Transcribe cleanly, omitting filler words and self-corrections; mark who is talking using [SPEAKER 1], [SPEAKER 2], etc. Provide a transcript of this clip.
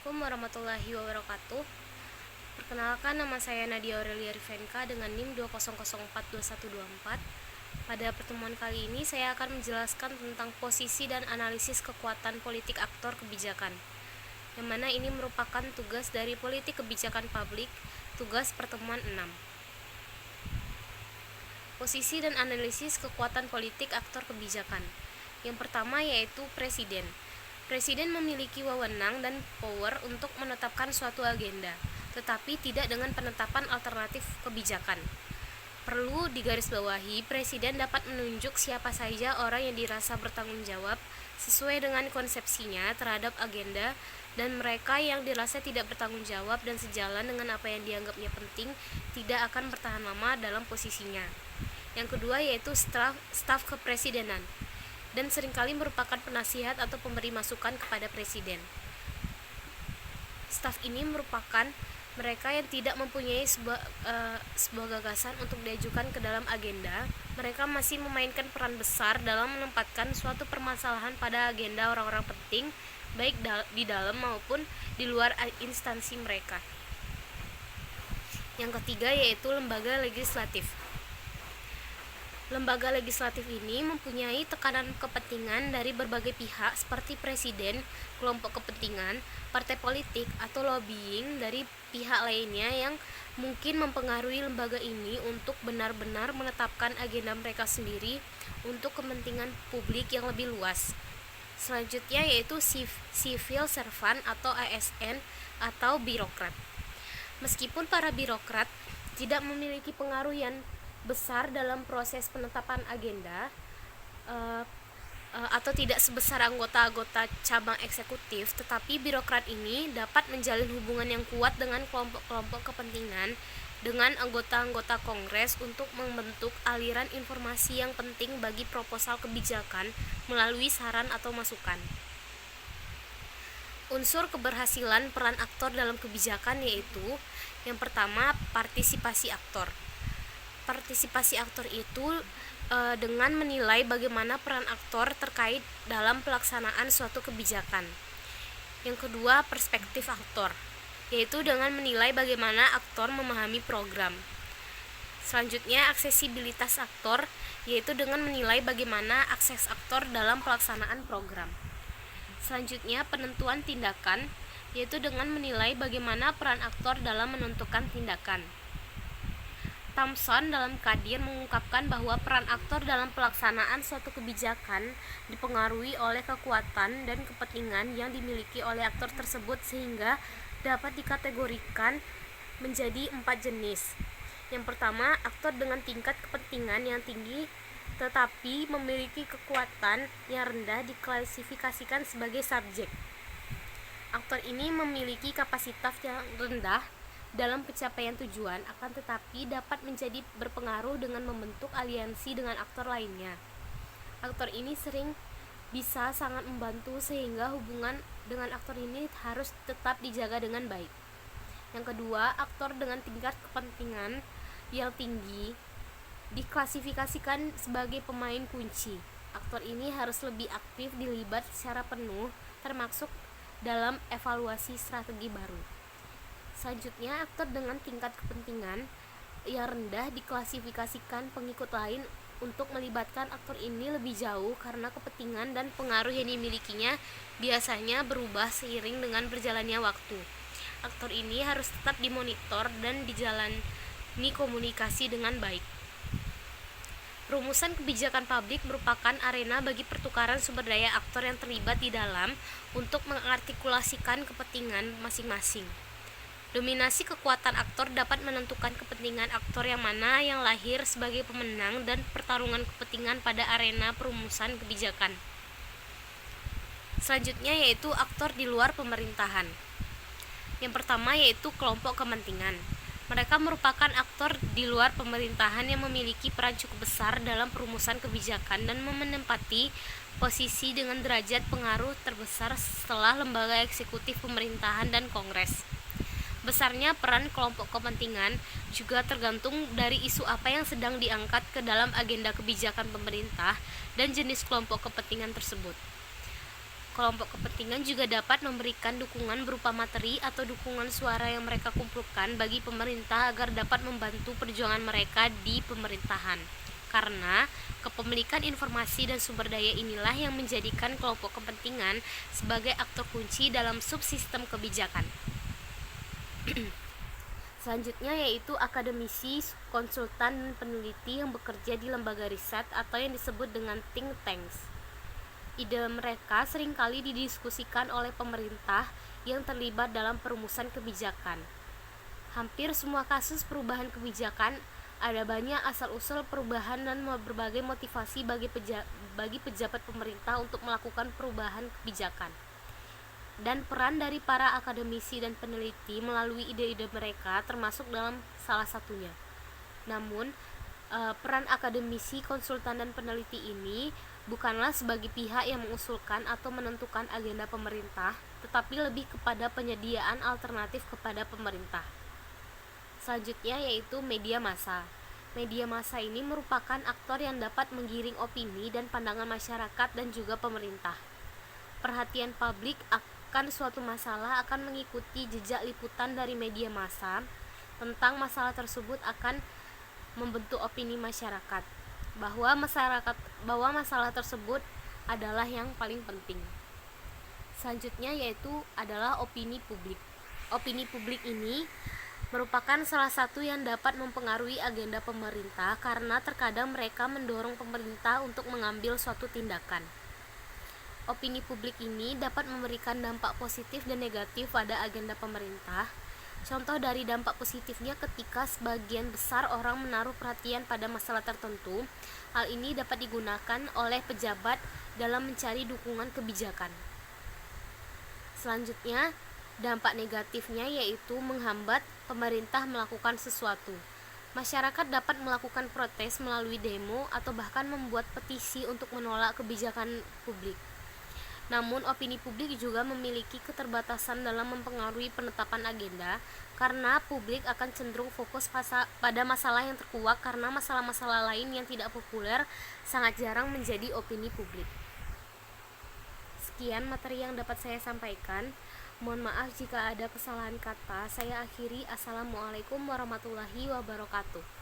[SPEAKER 1] Assalamualaikum warahmatullahi wabarakatuh. Perkenalkan, nama saya Nadia Aurelia Rivenka dengan NIM 200422124. Pada pertemuan kali ini saya akan menjelaskan tentang posisi dan analisis kekuatan politik aktor kebijakan, yang mana ini merupakan tugas dari politik kebijakan publik, tugas pertemuan 6. Posisi dan analisis kekuatan politik aktor kebijakan. Yang pertama yaitu Presiden. Presiden memiliki wewenang dan power untuk menetapkan suatu agenda, tetapi tidak dengan penetapan alternatif kebijakan. Perlu digarisbawahi, Presiden dapat menunjuk siapa saja orang yang dirasa bertanggung jawab sesuai dengan konsepsinya terhadap agenda, dan mereka yang dirasa tidak bertanggung jawab dan sejalan dengan apa yang dianggapnya penting tidak akan bertahan lama dalam posisinya. Yang kedua yaitu staf kepresidenan, dan seringkali merupakan penasihat atau pemberi masukan kepada presiden. Staf ini merupakan mereka yang tidak mempunyai sebuah gagasan untuk diajukan ke dalam agenda. Mereka masih memainkan peran besar dalam menempatkan suatu permasalahan pada agenda orang-orang penting, baik di dalam maupun di luar instansi mereka. Yang ketiga yaitu lembaga legislatif. Lembaga legislatif ini mempunyai tekanan kepentingan dari berbagai pihak seperti presiden, kelompok kepentingan, partai politik, atau lobbying dari pihak lainnya yang mungkin mempengaruhi lembaga ini untuk benar-benar menetapkan agenda mereka sendiri untuk kepentingan publik yang lebih luas. Selanjutnya yaitu civil servant atau ASN atau birokrat. Meskipun para birokrat tidak memiliki pengaruh yang besar dalam proses penetapan agenda atau tidak sebesar anggota-anggota cabang eksekutif, tetapi birokrat ini dapat menjalin hubungan yang kuat dengan kelompok-kelompok kepentingan dengan anggota-anggota Kongres untuk membentuk aliran informasi yang penting bagi proposal kebijakan melalui saran atau masukan. Unsur keberhasilan peran aktor dalam kebijakan yaitu yang pertama, partisipasi aktor. Partisipasi aktor itu dengan menilai bagaimana peran aktor terkait dalam pelaksanaan suatu kebijakan. Yang kedua, perspektif aktor, yaitu dengan menilai bagaimana aktor memahami program. Selanjutnya, aksesibilitas aktor, yaitu dengan menilai bagaimana akses aktor dalam pelaksanaan program. Selanjutnya, penentuan tindakan, yaitu dengan menilai bagaimana peran aktor dalam menentukan tindakan. Thompson dalam Kadir mengungkapkan bahwa peran aktor dalam pelaksanaan suatu kebijakan dipengaruhi oleh kekuatan dan kepentingan yang dimiliki oleh aktor tersebut sehingga dapat dikategorikan menjadi 4 jenis. Yang pertama, aktor dengan tingkat kepentingan yang tinggi tetapi memiliki kekuatan yang rendah diklasifikasikan sebagai subjek. Aktor ini memiliki kapasitas yang rendah dalam pencapaian tujuan, akan tetapi dapat menjadi berpengaruh dengan membentuk aliansi dengan aktor lainnya. Aktor ini sering bisa sangat membantu sehingga hubungan dengan aktor ini harus tetap dijaga dengan baik. Yang kedua, aktor dengan tingkat kepentingan yang tinggi diklasifikasikan sebagai pemain kunci. Aktor ini harus lebih aktif dilibat secara penuh, termasuk dalam evaluasi strategi baru. Selanjutnya, aktor dengan tingkat kepentingan yang rendah diklasifikasikan pengikut lain untuk melibatkan aktor ini lebih jauh karena kepentingan dan pengaruh yang dimilikinya biasanya berubah seiring dengan berjalannya waktu. Aktor ini harus tetap dimonitor dan dijalani komunikasi dengan baik. Rumusan kebijakan publik merupakan arena bagi pertukaran sumber daya aktor yang terlibat di dalam untuk mengartikulasikan kepentingan masing-masing. Dominasi kekuatan aktor dapat menentukan kepentingan aktor yang mana yang lahir sebagai pemenang dan pertarungan kepentingan pada arena perumusan kebijakan. Selanjutnya yaitu aktor di luar pemerintahan. Yang pertama yaitu kelompok kepentingan. Mereka merupakan aktor di luar pemerintahan yang memiliki peran cukup besar dalam perumusan kebijakan dan menempati posisi dengan derajat pengaruh terbesar setelah lembaga eksekutif pemerintahan dan Kongres. Besarnya peran kelompok kepentingan juga tergantung dari isu apa yang sedang diangkat ke dalam agenda kebijakan pemerintah dan jenis kelompok kepentingan tersebut. Kelompok kepentingan juga dapat memberikan dukungan berupa materi atau dukungan suara yang mereka kumpulkan bagi pemerintah agar dapat membantu perjuangan mereka di pemerintahan. Karena kepemilikan informasi dan sumber daya inilah yang menjadikan kelompok kepentingan sebagai aktor kunci dalam subsistem kebijakan. Selanjutnya yaitu akademisi, konsultan, dan peneliti yang bekerja di lembaga riset atau yang disebut dengan think tanks. Ide mereka seringkali didiskusikan oleh pemerintah yang terlibat dalam perumusan kebijakan. Hampir semua kasus perubahan kebijakan ada banyak asal-usul perubahan dan berbagai motivasi bagi pejabat pemerintah untuk melakukan perubahan kebijakan. Dan peran dari para akademisi dan peneliti melalui ide-ide mereka termasuk dalam salah satunya. Namun, peran akademisi, konsultan, dan peneliti ini bukanlah sebagai pihak yang mengusulkan atau menentukan agenda pemerintah, tetapi lebih kepada penyediaan alternatif kepada pemerintah. Selanjutnya yaitu media massa. Media massa ini merupakan aktor yang dapat menggiring opini dan pandangan masyarakat dan juga pemerintah. Perhatian publik akan suatu masalah akan mengikuti jejak liputan dari media massa tentang masalah tersebut akan membentuk opini masyarakat bahwa masalah tersebut adalah yang paling penting. Selanjutnya yaitu adalah opini publik. Opini publik ini merupakan salah satu yang dapat mempengaruhi agenda pemerintah karena terkadang mereka mendorong pemerintah untuk mengambil suatu tindakan. Opini publik ini dapat memberikan dampak positif dan negatif pada agenda pemerintah. Contoh dari dampak positifnya ketika sebagian besar orang menaruh perhatian pada masalah tertentu, hal ini dapat digunakan oleh pejabat dalam mencari dukungan kebijakan. Selanjutnya, dampak negatifnya yaitu menghambat pemerintah melakukan sesuatu. Masyarakat dapat melakukan protes melalui demo atau bahkan membuat petisi untuk menolak kebijakan publik. Namun, opini publik juga memiliki keterbatasan dalam mempengaruhi penetapan agenda karena publik akan cenderung fokus pada masalah yang terkuak karena masalah-masalah lain yang tidak populer sangat jarang menjadi opini publik. Sekian materi yang dapat saya sampaikan. Mohon maaf jika ada kesalahan kata. Saya akhiri. Assalamualaikum warahmatullahi wabarakatuh.